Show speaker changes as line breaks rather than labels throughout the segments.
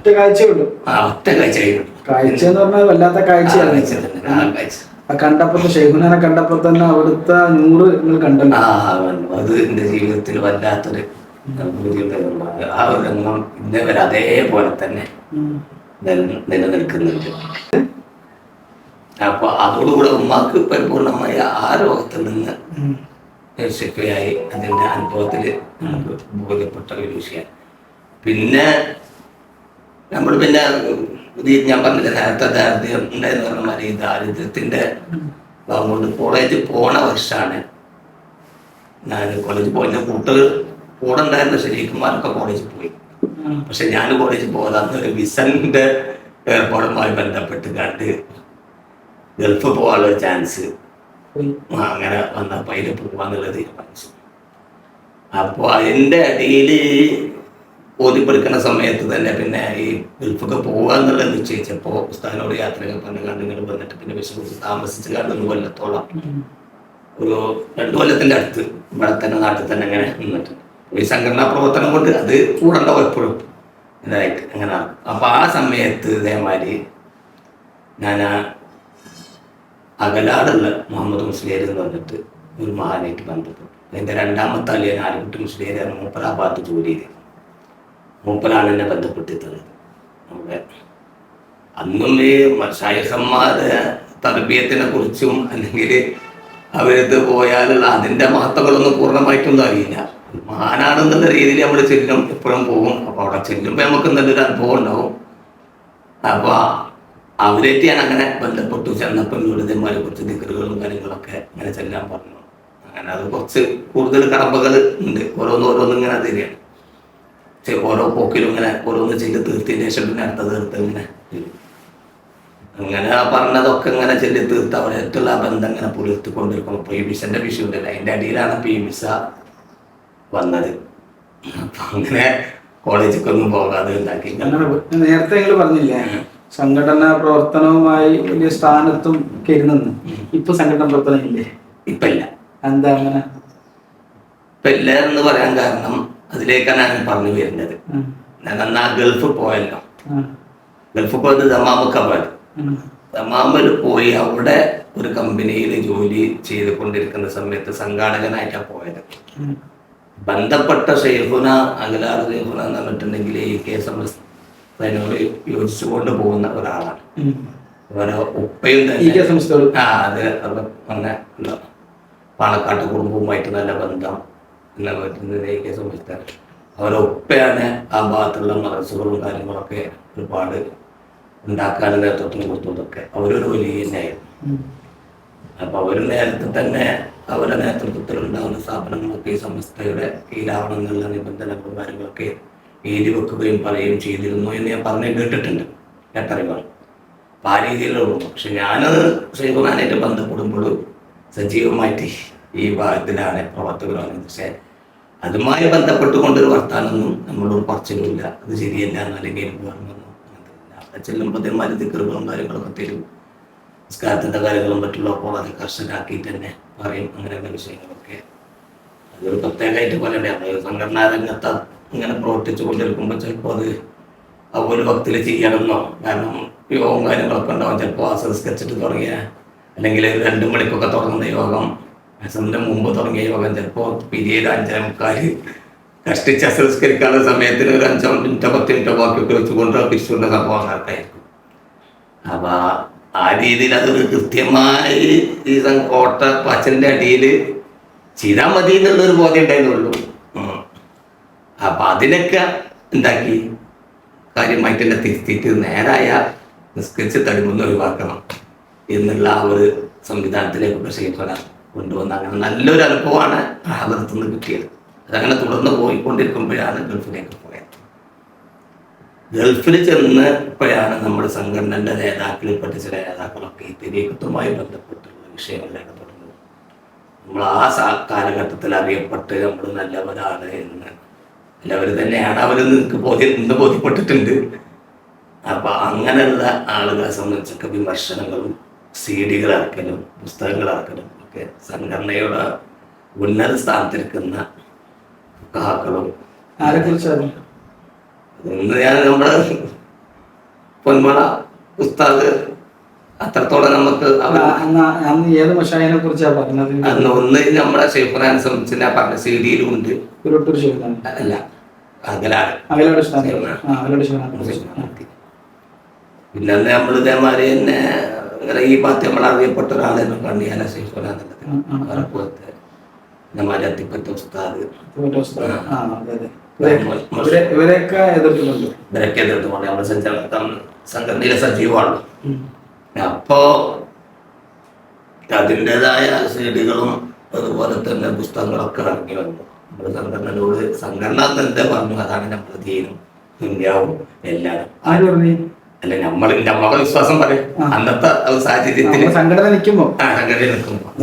ഒറ്റ കാഴ്ചയുള്ളൂ.
ഒറ്റ കാഴ്ചയുള്ളൂ.
കാഴ്ച എന്ന് പറഞ്ഞാൽ വല്ലാത്ത കാഴ്ചയാണ്. കണ്ടപ്പോ ഷെയ്ഖുനാനെ കണ്ടപ്പോ തന്നെ അവിടുത്തെ 100 നിങ്ങൾ കണ്ടല്ലോ.
അത് എന്റെ ജീവിതത്തിൽ വല്ലാത്തൊരു ആ ഒരു രംഗം ഇന്നേവരെ അതേപോലെ തന്നെ നിലനിൽക്കുന്നുണ്ട്. അപ്പൊ അതോടുകൂടെ ഉമ്മാക്ക് പരിപൂർണമായ ആ രോഗത്തിൽ നിന്ന് ശിഫയായി അതിന്റെ അനുഭവത്തിൽ നമുക്ക് ബോധ്യപ്പെട്ട ഒരു വിഷയം. പിന്നെ നമ്മൾ പിന്നെ ഞാൻ പറഞ്ഞില്ല നേരത്തെ ദാരിദ്ര്യം ഉണ്ടായെന്ന് പറഞ്ഞ മാതിരി ഈ ദാരിദ്ര്യത്തിന്റെ ഭാഗം കൊണ്ട് കോളേജ് പോണ വർഷമാണ് ഞാൻ കോളേജിൽ പോയി. കൂട്ടുകൾ കൂടെ ഉണ്ടായിരുന്ന ശരീരന്മാരൊക്കെ കോളേജിൽ പോയി. പക്ഷെ ഞാൻ കോളേജിൽ പോകാതെ അന്നൊരു വിസന്റെ ഏർപ്പാടുമായി ബന്ധപ്പെട്ട് കണ്ട് ഗൾഫ് പോകാനുള്ള ചാൻസ് അങ്ങനെ വന്നപ്പോൾ അതിൽ പോവാന്നുള്ളത് തീരുമാനിച്ചു. അപ്പോൾ അതിൻ്റെ അടിയിൽ ഓതിപ്പെടുക്കുന്ന സമയത്ത് തന്നെ പിന്നെ ഈ ഗൾഫൊക്കെ പോകുക എന്നുള്ളത് നിശ്ചയിച്ചപ്പോൾ ഉസ്താദിനോട് യാത്രയൊക്കെ പറഞ്ഞ് കണ്ടുങ്ങൾ വന്നിട്ട് പിന്നെ വിശ്വസിച്ച് താമസിച്ച് കണ്ട് 1 കൊല്ലത്തോളം ഒരു 2 കൊല്ലത്തിൻ്റെ അടുത്ത് ഇവിടെ തന്നെ നാട്ടിൽ തന്നെ അങ്ങനെ നിന്നിട്ട് ഈ സംഘടനാ പ്രവർത്തനം കൊണ്ട് അത് കൂടെ ഉണ്ടാവും എപ്പോഴും ഇതായിട്ട് അങ്ങനെ. അപ്പോൾ ആ സമയത്ത് ഇതേമാതിരി ഞാൻ അകലാടുള്ള മുഹമ്മദ് മുസ്ലിയാർ എന്ന് പറഞ്ഞിട്ട് ഒരു മഹാനായിട്ട് ബന്ധപ്പെട്ടു. അതിൻ്റെ 2ാമത്തെ അലിയൻ ആലിക്കുട്ടി മുസ്ലിയാർ മൂപ്പര ആ ഭാഗത്ത് ജോലി ചെയ്ത് മൂപ്പരാണ് എന്നെ ബന്ധപ്പെട്ടിട്ടുള്ളത്. നമ്മുടെ അന്നും ഈ ശൈഖന്മാരെ തർബീയത്തിനെ കുറിച്ചും അല്ലെങ്കിൽ അവരത് പോയാലുള്ള അതിൻ്റെ മഹത്വങ്ങളൊന്നും പൂർണ്ണമായിട്ടൊന്നും അറിയില്ല. മഹാനാണെന്നുള്ള രീതിയിൽ നമ്മൾ ചെല്ലും, എപ്പോഴും പോകും. അപ്പോൾ അവിടെ ചെല്ലുമ്പോൾ നമുക്ക് നല്ലൊരു അനുഭവം ഉണ്ടാവും. അപ്പോൾ അവരേറ്റ് ഞാൻ അങ്ങനെ ബന്ധപ്പെട്ടു. ചെന്നപ്പോൾ വിടുതന്മാരെ കുറിച്ച് ദിക്റുകളും കാര്യങ്ങളൊക്കെ ഇങ്ങനെ ചെല്ലാൻ പറഞ്ഞു. അങ്ങനെ അത് കുറച്ച് കൂടുതൽ കടമ്പകൾ ഉണ്ട്. ഓരോന്നും ഇങ്ങനെ തരികയാണ്. ഓരോ പോക്കിലും ഇങ്ങനെ ഓരോന്ന് ചെയ്ത് തീർത്തതിന് ശേഷം പിന്നെ അടുത്ത തീർത്ത് ഇങ്ങനെ അങ്ങനെ പറഞ്ഞതൊക്കെ ഇങ്ങനെ ചെല്ലി തീർത്ത് അവരായിട്ടുള്ള ആ ബന്ധം ഇങ്ങനെ പുലർത്തിക്കൊണ്ടിരിക്കും. ഇപ്പോൾ ഈ വിസന്റെ വിഷയം ഉണ്ടല്ലോ, അതിൻ്റെ അടിയിലാണ് ഇപ്പോൾ ഈ വിസ വന്നത്. അപ്പം അങ്ങനെ കോളേജിലേക്ക് ഒന്നും പോകാതെ ഉണ്ടാക്കി.
നേരത്തെ നിങ്ങൾ പറഞ്ഞില്ലേ സംഘടനാ പ്രവർത്തനവുമായി വലിയ സ്ഥാനത്തും കരുതുന്നു. ഇപ്പൊ സംഘടനാ പ്രവർത്തനം ഇല്ലേ?
ഇപ്പൊ ഇല്ല.
എന്താ അങ്ങനെ?
ഇപ്പൊ ഇല്ല എന്ന് പറയാൻ കാരണം അതിലേക്കാണ് ഞാൻ പറഞ്ഞു വരുന്നത്. ഞാൻ അന്ന് ആ ഗൾഫ് പോയല്ലോ. ഗൾഫ് പോയത് ദമാമൊക്കെ പോയത്. ദമാമിൽ പോയി അവിടെ ഒരു കമ്പനിയിൽ ജോലി ചെയ്തുകൊണ്ടിരിക്കുന്ന സമയത്ത് സംഘാടകനായിട്ടാണ് പോയത്. ബന്ധപ്പെട്ട ഷെയ്ഖുന അഖിലാർ ഷെയ്ഖുന എന്ന് പറഞ്ഞിട്ടുണ്ടെങ്കിൽ ഈ കേസ് അതിനോട് യോജിച്ചുകൊണ്ട് പോകുന്ന ഒരാളാണ്. ഓരോ ഉപ്പയും തന്നെ അത് അങ്ങനെ പാണക്കാട്ട് കുടുംബവുമായിട്ട് നല്ല ബന്ധം എന്നെ പറ്റുന്ന സംബന്ധിച്ചാൽ അവരെ ഉപ്പയാണ് ആ ഭാഗത്തുള്ള മദർസുകളും കാര്യങ്ങളൊക്കെ ഒരുപാട് ഉണ്ടാക്കാൻ നേതൃത്വം കൊടുത്തതൊക്കെ അവരൊരു വലിയ തന്നെയായിരുന്നു. അപ്പൊ അവർ നേരത്തെ തന്നെ അവരുടെ നേതൃത്വത്തിലുണ്ടാകുന്ന സ്ഥാപനങ്ങളൊക്കെ ഈ സംസ്ഥയുടെ കീഴിലാവണം എന്നുള്ള നിബന്ധനകളും കാര്യങ്ങളൊക്കെ എഴുതി വെക്കുകയും പറയുകയും ചെയ്തിരുന്നു എന്ന് ഞാൻ പറഞ്ഞു കേട്ടിട്ടുണ്ട്, കേട്ടറിവാണ്. അപ്പം ആ രീതിയിലുള്ളൂ. പക്ഷെ ഞാനത് ഷെയ്ഖുനാനായിട്ട് ബന്ധപ്പെടുമ്പോഴും സജീവമായിട്ട് ഈ ഭാഗത്തിലാണ് പ്രവർത്തകരാണ്. പക്ഷേ അതുമായി ബന്ധപ്പെട്ടുകൊണ്ടൊരു വർത്താനൊന്നും നമ്മളോട് പറച്ചിലുമില്ല. അത് ശരിയല്ല എന്നല്ലെങ്കിൽ അവിടെ ചെല്ലുമ്പോൾ അതേമാതിരി ദിക്റുകളും കാര്യങ്ങളൊക്കെ തരും. നിസ്കാരത്തിൻ്റെ കാര്യങ്ങളും മറ്റുള്ളപ്പോൾ അത് കർശനാക്കിയിട്ട് തന്നെ പറയും. അങ്ങനെയുള്ള വിഷയങ്ങളൊക്കെ അതൊരു പ്രത്യേകമായിട്ട് പറയണ്ടേ. സംഘടനാ രംഗത്ത് ഇങ്ങനെ പ്രവർത്തിച്ചു കൊണ്ടിരിക്കുമ്പോൾ ചിലപ്പോൾ അത് ഒരു ഭക്തിയിൽ ചെയ്യണമെന്നോ, കാരണം യോഗം കാര്യങ്ങളൊക്കെ ഉണ്ടാവും. ചിലപ്പോൾ ആസ്വദിച്ചിട്ട് തുടങ്ങിയ അല്ലെങ്കിൽ 2 മണിക്കൊക്കെ തുടങ്ങുന്ന യോഗം അസറിന്റെ മുമ്പ് തുടങ്ങിയ യോഗം ചിലപ്പോൾ പിരീഡ് 5:45 കഷ്ടിച്ച് അസംസ്കരിക്കാനുള്ള സമയത്തിന് ഒരു 5 മിനിറ്റോ 10 മിനിറ്റോ ബാക്കിയൊക്കെ വെച്ചുകൊണ്ട് പിരിച്ചുകൊണ്ട സംഭവം അങ്ങനത്തായിരിക്കും. അപ്പൊ ആ രീതിയിൽ അതൊരു കൃത്യമായി ഈ കോട്ട പച്ചലിന്റെ അടിയിൽ ചെയ്താൽ മതി എന്നുള്ളൊരു ബോധ്യം ഉണ്ടായിരുന്നുള്ളൂ. അപ്പൊ അതിനൊക്കെ ഉണ്ടാക്കി കാര്യമായിട്ട് തന്നെ തിരുത്തിയിട്ട് നേരായ നിസ്കരിച്ച് തടിമൊന്ന് ഒഴിവാക്കണം എന്നുള്ള ആ ഒരു സംവിധാനത്തിലേക്കൊക്കെ ഷെയ്ഖുന കൊണ്ടുവന്ന അങ്ങനെ നല്ലൊരു അനുഭവമാണ് ഭാഗത്തുനിന്ന് കിട്ടിയത്. അതങ്ങനെ തുടർന്ന് പോയിക്കൊണ്ടിരിക്കുമ്പോഴാണ് ഗൾഫിലേക്ക് പോയത്. ഗൾഫിൽ ചെന്നപ്പോഴാണ് നമ്മുടെ സംഘടനയുടെ നേതാക്കളിൽപ്പെട്ട ചില നേതാക്കളൊക്കെ ഈ തെരീഖത്തുമായി ബന്ധപ്പെട്ടുള്ള വിഷയങ്ങളിലേക്ക് തുടങ്ങുന്നത്. നമ്മൾ ആ കാലഘട്ടത്തിൽ അറിയപ്പെട്ട് നമ്മൾ നല്ലവരാണ് എന്ന് എല്ലാവർ തന്നെയാണ് അവരെന്ന് എനിക്ക് ബോധ്യപ്പെട്ടിട്ടുണ്ട്. അപ്പൊ അങ്ങനെയുള്ള ആളുകളെ സംബന്ധിച്ചൊക്കെ വിമർശനങ്ങളും CD-കൾ ഇറക്കലും പുസ്തകങ്ങൾ ഇറക്കലും ഒക്കെ സംഘടനയുടെ ഉന്നത സ്ഥാനത്തിരിക്കുന്ന ഫുഖഹാക്കളും
ആരെ കുറിച്ചാണ്
ഇന്ന് ഞാൻ നമ്മുടെ പൊന്മള ഉസ്താദ് അത്രത്തോളം നമുക്ക്
അന്ന് ഏത് മഷായിനെ കുറിച്ചാ പറഞ്ഞത്?
അന്ന് ഒന്ന് നമ്മളെ ഷെയ്ഖുനാനെ സംബന്ധിച്ച് പറഞ്ഞ സീഡിയിലും ഉണ്ട്. അല്ല പിന്നെ അന്ന് നമ്മൾ ഇതേമാതിരി തന്നെ ഈ ഭാഗത്ത് നമ്മൾ അറിയപ്പെട്ട ഒരാളെന്നും കണ്ടിയാല ഷെയ്ഖുനാന്നുള്ളത് അവരെ പോലത്തെ ഇതേമാതിരി അത്തിപ്പറ്റ ഉസ്താദ്
ഇവരൊക്കെ എതിർത്തുകൊണ്ട്
നമ്മുടെ സംഘടനയിലെ സജീവമാണ്. അപ്പോ അതിൻ്റെതായ സീഡുകളും അതുപോലെ തന്നെ പുസ്തകങ്ങളൊക്കെ ഇറങ്ങി വന്നു. നമ്മുടെ സംഘടനയോട് സംഘടന എന്താ പറഞ്ഞു, അതാണ് നമ്മുടെ ധീരം ദുന്യാവും എല്ലാവരും. അല്ല നമ്മളെ വിശ്വാസം പറയും. അന്നത്തെ സാഹചര്യത്തിൽ
സംഘടന നിൽക്കുമ്പോ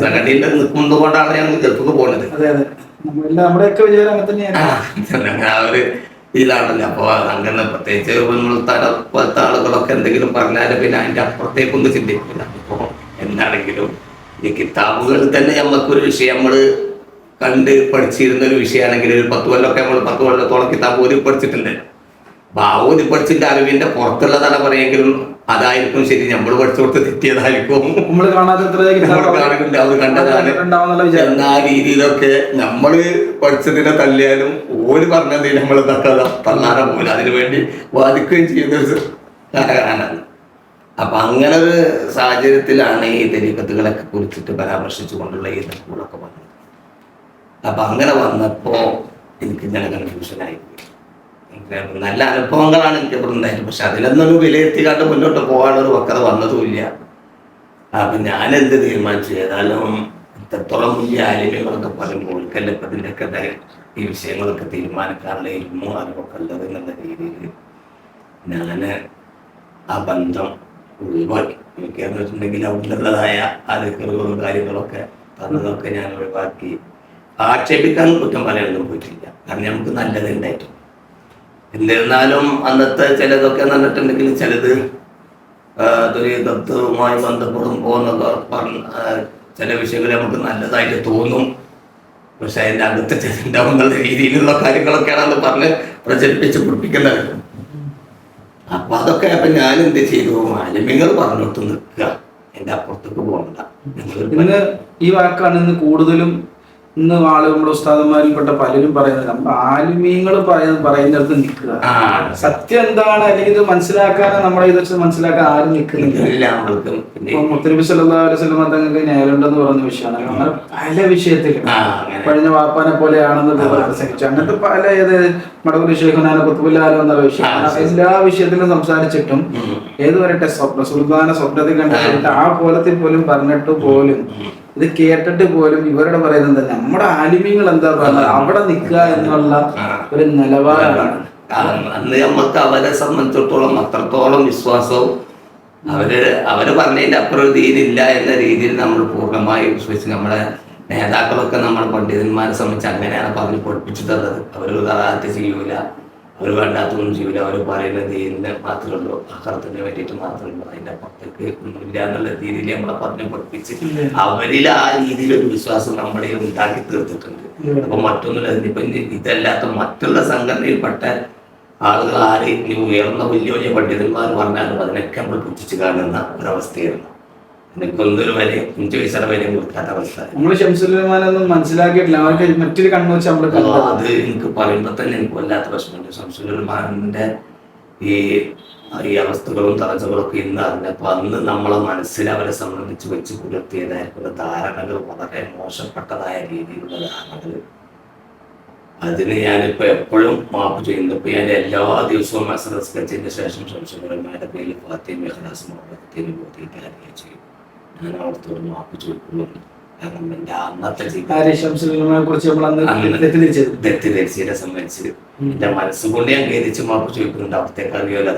സംഘടനയിൽ നിൽക്കുന്നതുകൊണ്ടാണ് ഞങ്ങൾ ഗൾഫിക്ക് പോകുന്നത്.
നമ്മുടെയൊക്കെ വിചാരം അങ്ങനെ തന്നെയാണ്.
ആ ഒരു ഇതിലാണല്ലോ. അപ്പൊ സംഘടന പ്രത്യേകിച്ച് പോലത്തെ ആളുകളൊക്കെ എന്തെങ്കിലും പറഞ്ഞാലും പിന്നെ അതിന്റെ അപ്പുറത്തേക്കൊന്നും ചിന്തിക്കില്ല. അപ്പൊ എന്താണെങ്കിലും ഈ കിതാബുകളിൽ തന്നെ നമുക്കൊരു വിഷയം നമ്മള് കണ്ട് പഠിച്ചിരുന്ന ഒരു വിഷയമാണെങ്കിൽ ഒരു 10 കൊല്ലമൊക്കെ നമ്മൾ 10 കൊല്ലത്തോളം കിതാബ് ഓതി പഠിച്ചിട്ടുണ്ട്. അപ്പൊ ആ ഓതി പഠിച്ചിട്ട് അറിവിന്റെ പുറത്തുള്ള തലമുറയെങ്കിലും അതായിരിക്കും ശരി, നമ്മൾ പഠിച്ചു കൊടുത്ത് തെറ്റിയതായിരിക്കും
നമ്മൾ
കാണുന്നുണ്ട്. അവർ കണ്ടതാണ് എന്ന ആ രീതിയിലൊക്കെ നമ്മള് പഠിച്ചതിനെ തല്ലിയാലും ഓര് പറഞ്ഞത് നമ്മൾ തള്ളാറ പോലെ അതിനു വേണ്ടി വാദിക്കുകയും ചെയ്യുന്ന ഒരു കാലഘട്ടമാണ്. അപ്പൊ അങ്ങനെ ഒരു സാഹചര്യത്തിലാണ് ഈ തെരീക്കത്തുകളൊക്കെ കുറിച്ചിട്ട് പരാമർശിച്ചു കൊണ്ടുള്ള ഈ തെക്കുകളൊക്കെ വന്നത്. അപ്പൊ അങ്ങനെ വന്നപ്പോ എനിക്ക് ഇങ്ങനെ കൺഫ്യൂഷനായി. നല്ല അനുഭവങ്ങളാണ് എനിക്ക് ഇവിടെ ഉണ്ടായത്. പക്ഷെ അതിലൊന്നും വിലയിരുത്തിക്കാണ്ട് മുന്നോട്ട് പോകാനൊരു വക്കത വന്നതുമില്ല. അപ്പൊ ഞാനെന്ത് തീരുമാനിച്ചു, ഏതായാലും ഇത്രത്തോളം വലിയ ആലിമ്യങ്ങളൊക്കെ പറയുമ്പോൾ ഓൽക്കല്ലേ ഇപ്പൊ ഇതിൻ്റെയൊക്കെ ഈ വിഷയങ്ങളൊക്കെ തീരുമാനിക്കാനുള്ള ഇരുമോ അറിവൊക്കെ ഉള്ളത് എന്നുള്ള രീതിയിൽ ഞാൻ ആ ബന്ധം ഒഴിവാക്കി. എനിക്കെന്ന് വെച്ചിട്ടുണ്ടെങ്കിൽ അവിടുള്ളതായ അറിവുകളും കാര്യങ്ങളൊക്കെ തന്നതൊക്കെ ഞാൻ ഒഴിവാക്കി. ആക്ഷേപിക്കാൻ കുറ്റം പറയാനൊന്നും പോയിട്ടില്ല. കാരണം നമുക്ക് നല്ലതുണ്ടായിട്ടു. എന്നിരുന്നാലും അന്നത്തെ ചിലതൊക്കെ പറഞ്ഞിട്ടുണ്ടെങ്കിൽ ചിലത് ദുരിതത്വവുമായി ബന്ധപ്പെടുമ്പോൾ എന്നൊക്കെ ചില വിഷയങ്ങൾ നമുക്ക് നല്ലതായിട്ട് തോന്നും. പക്ഷെ അതിൻ്റെ അകത്തെ ഉണ്ടാവുന്ന രീതിയിലുള്ള കാര്യങ്ങളൊക്കെയാണെന്ന് പറഞ്ഞ് പ്രചരിപ്പിച്ച് പിടിപ്പിക്കുന്നത്. അപ്പൊ അതൊക്കെ അപ്പൊ ഞാൻ എന്ത് ചെയ്തു, ആലിമ്യങ്ങൾ പറഞ്ഞിട്ട് നിൽക്കുക, എൻ്റെ അപ്പുറത്തേക്ക് പോകണ്ട.
ഇന്ന് ഈ വാക്കാണ് ഇന്ന് കൂടുതലും ഇന്ന് ആളുകളുടെ ഉസ്താദന്മാരിൽപ്പെട്ട പലരും പറയുന്നത്. നമ്മൾ ആലിമീങ്ങൾ പറയുന്നിടത്ത് നിൽക്കുക. സത്യം എന്താണ് അല്ലെങ്കിൽ ഇത് മനസ്സിലാക്കാൻ നമ്മളെ ഇത് വെച്ച് മനസ്സിലാക്കാൻ ആരും നിൽക്കുന്നില്ല. മുത്തനബി സല്ലല്ലാഹു അലൈഹി വസല്ലം തങ്ങൾക്ക് ന്യായമുണ്ടെന്ന് പറഞ്ഞ വിഷയമാണ്. അങ്ങനെ പല വിഷയത്തിലും കഴിഞ്ഞ വാപ്പാനെ പോലെയാണെന്ന് പ്രസംഗിച്ചു. അങ്ങനത്തെ പല മടവൂർ ഷെയ്ഖുനാന ഖുത്ബുല്ലാലോ എന്നുള്ള വിഷയം എല്ലാ വിഷയത്തിലും സംസാരിച്ചിട്ടും ഏതുവരട്ടെ സുൽത്താന സ്വപ്നത്തിൽ കണ്ടിട്ട് ആ പോലത്തിൽ പോലും പറഞ്ഞിട്ട് പോലും ഇത് കേട്ടിട്ട് പോലും ഇവരുടെ പറയുന്നത് നമ്മുടെ ആലിമ്യങ്ങൾ എന്താ പറയുന്നത് അവിടെ നിൽക്കുക എന്നുള്ള ഒരു നിലപാടാണ്.
അന്ന് നമുക്ക് അവരെ സംബന്ധിച്ചിടത്തോളം അത്രത്തോളം വിശ്വാസവും അവര് പറഞ്ഞതിന്റെ അപ്പുറം ദീനില്ല എന്ന രീതിയിൽ നമ്മൾ പൂർണ്ണമായി വിശ്വസിച്ച് നമ്മുടെ നേതാക്കളൊക്കെ നമ്മുടെ പണ്ഡിതന്മാരെ സംബന്ധിച്ച് അങ്ങനെയാണ് പറഞ്ഞ് പഠിപ്പിച്ചു തന്നത്. അവർ കറാത്ത് ചെയ്യൂല, അവർ വേണ്ടാത്തൊന്നും ചെയ്യൂല, അവർ പറയുന്നത് ദീനിനെ മാത്രമേ ഉള്ളൂ, ആഹാരത്തിന് വേണ്ടിയിട്ട് മാത്രമേ ഉള്ളൂ, അതിന്റെ അപ്പുറത്തേക്ക് ഒന്നുമില്ല എന്നുള്ള രീതിയിൽ നമ്മളെ പറഞ്ഞ് പഠിപ്പിച്ച് അവരിൽ ആ രീതിയിലൊരു വിശ്വാസം നമ്മളെ ഉണ്ടാക്കി തീർത്തിട്ടുണ്ട്. അപ്പൊ മറ്റൊന്നുമില്ല, ഇനിയിപ്പൊ ഇതല്ലാത്ത മറ്റുള്ള സംഘടനയിൽപ്പെട്ട ആളുകൾ ആര് ഇനി ഉയർന്ന വലിയ വലിയ പണ്ഡിതന്മാർ പറഞ്ഞാലും അതിനൊക്കെ നമ്മൾ പുച്ഛിച്ച് കാണുന്ന ഒരവസ്ഥയായിരുന്നു. എനിക്കൊന്നൊരു വരെ 5 പൈസയുടെ വിലയും കൊടുക്കാത്ത അവസ്ഥ.
നമ്മള് ശംസുലമാനൊന്നും മനസ്സിലാക്കിയിട്ടില്ല. അവർക്ക് മറ്റൊരു കണ്ണു വെച്ച് നമ്മള്
അത് എനിക്ക് പറയുമ്പോ തന്നെ എനിക്ക് വല്ലാത്ത പ്രശ്നമുണ്ട്. ശംസുലമാനന്റെ ഈ അവസ്ഥകളും തടസ്സങ്ങളൊക്കെ ഇന്ന് അറിഞ്ഞപ്പോ അന്ന് നമ്മളെ മനസ്സിൽ അവരെ സംബന്ധിച്ച് വെച്ച് പുലർത്തിയതായിരിക്കുന്ന ധാരണകൾ വളരെ മോശപ്പെട്ടതായ രീതിയിലുള്ള ധാരണകൾ. അതിന് ഞാനിപ്പോ എപ്പോഴും മാപ്പ് ചെയ്യുന്നു. ഇപ്പൊ ഞാൻ എല്ലാ ദിവസവും മസറസ്കച്ചതിന് ശേഷം ശംസുലമാന്റെ പേരിൽ ഫാത്തിമ ഇഖ്ലാസ് മുഹമ്മദ് ബോധിക്കാൻ ചെയ്യും. ഞാൻ അവിടുത്തെ മാപ്പ് ചോദിക്കുന്നുണ്ട്. കാരണം എന്റെ അന്നത്തെ തെറ്റിദ്ധരിച്ചതിനെ സംബന്ധിച്ച് എന്റെ മനസ്സുകൊണ്ട് ഞാൻ ഖേദിച്ച് മാപ്പ് ചോദിക്കുന്നുണ്ട്. അവിടത്തേക്ക് അറിയാലോ.